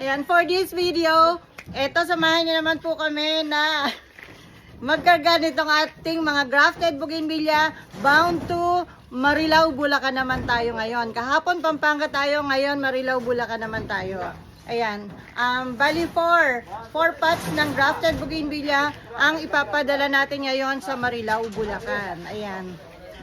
Ayan, for this video, eto samahan niyo naman po kami na magkarga nitong ating mga grafted bougainvillea bound to Marilao, Bulacan naman tayo ngayon. Kahapon Pampanga tayo, ngayon Marilao, Bulacan naman tayo. Ayan, bali 4 pots ng grafted bougainvillea ang ipapadala natin ngayon sa Marilao, Bulacan. Ayan.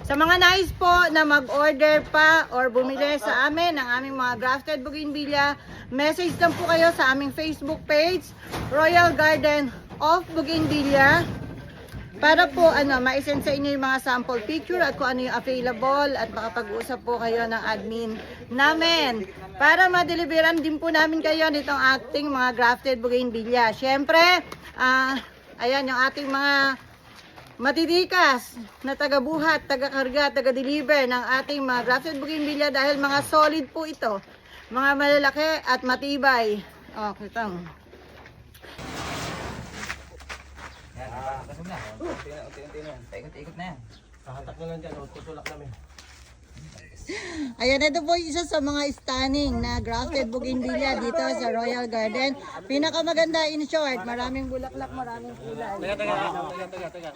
Sa mga nais po na mag-order pa or bumili sa amin ng aming mga grafted bougainvillea, message lang po kayo sa aming Facebook page, Royal Garden of Bougainvillea, para po ma-send sa inyo yung mga sample picture at kung ano yung available at makapag-usap po kayo ng admin namin para ma-deliveran din po namin kayo nitong ating mga grafted bougainvillea. Syempre, ayan yung ating mga matidikas na taga-buhat, taga-karga, taga-deliver ng ating mga grafted bougainvillea dahil mga solid po ito. Mga malalaki at matibay. Oh, kita mo. Ikot na yan. Kahatak na lang dyan, tutulak namin. Ayan, ito po isa sa mga stunning na grafted bougainvillea dito sa Royal Garden. Pinakamaganda in short, maraming bulaklak, maraming kulay. Teka.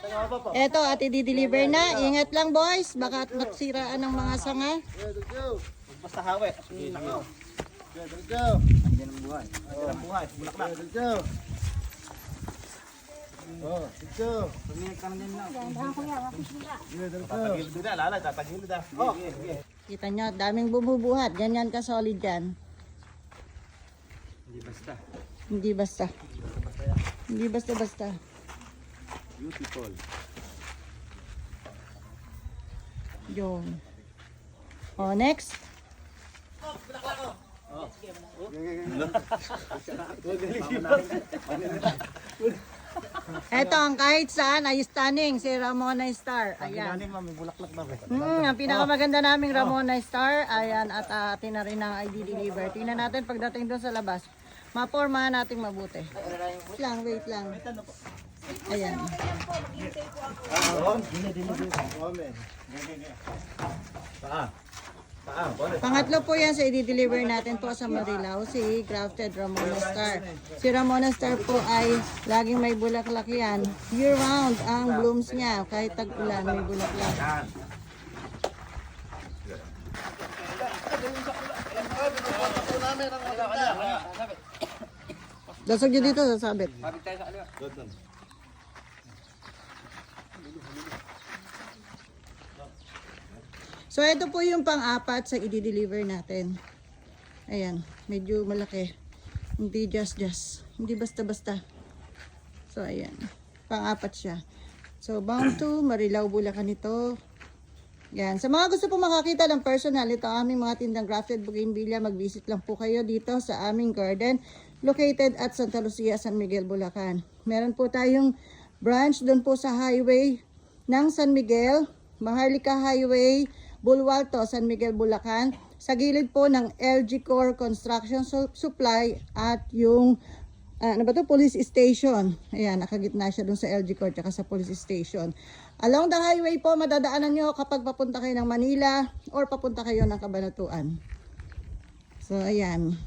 Ito, at i-deliver na. Ingat lang boys, baka magsiraan ng mga sanga. Basta hawi. Andiyan ang buhay. Ang buhay. Bulaklak. Pagnilig ka na din lang. Tatagilid na, lalay. Tatagilid na. Oh. Kita nyo, daming bumubuhat. Ganyan ka solid yan. Hindi basta. Hindi basta. Hindi basta-basta. Beautiful. Yun. O, next. Ito ang kahit saan ay stunning, si Ramona Star. Ayan. May bulaklak na. Ang pinakamaganda naming Ramona Star. Ayan, at atin na rin ang ID deliver. Tingnan natin pagdating doon sa labas. Mapormahan natin mabuti. Wait lang. Ayan. Pangatlo po yan sa i-deliver natin po sa Marilao, si Grafted Ramona Star. Si Ramona Star po ay laging may bulaklak yan. Year round ang blooms niya, kahit tag-ulan may bulaklak. Dasog nyo dito, sasabit. Mabig tayo sa kaliwa. So, ito po yung pang-apat sa i-deliver natin. Ayan, medyo malaki. Hindi just. Hindi basta-basta. So, ayan. Pang-apat siya. So, bound to Marilao, Bulacan ito. Yan. Sa mga gusto po makakita ng personal, ito aming mga tindang grafted bougainvillea, mag-visit lang po kayo dito sa aming garden located at Santa Lucia, San Miguel, Bulacan. Meron po tayong branch doon po sa highway ng San Miguel, Maharlika Highway, Bulwarto, San Miguel, Bulacan. Sa gilid po ng LG Core Construction Supply at yung police station. Ayan, nakagitna siya dun sa LG Core at sa police station. Along the highway po, madadaanan nyo kapag papunta kayo ng Manila or papunta kayo ng Cabanatuan. So, ayan.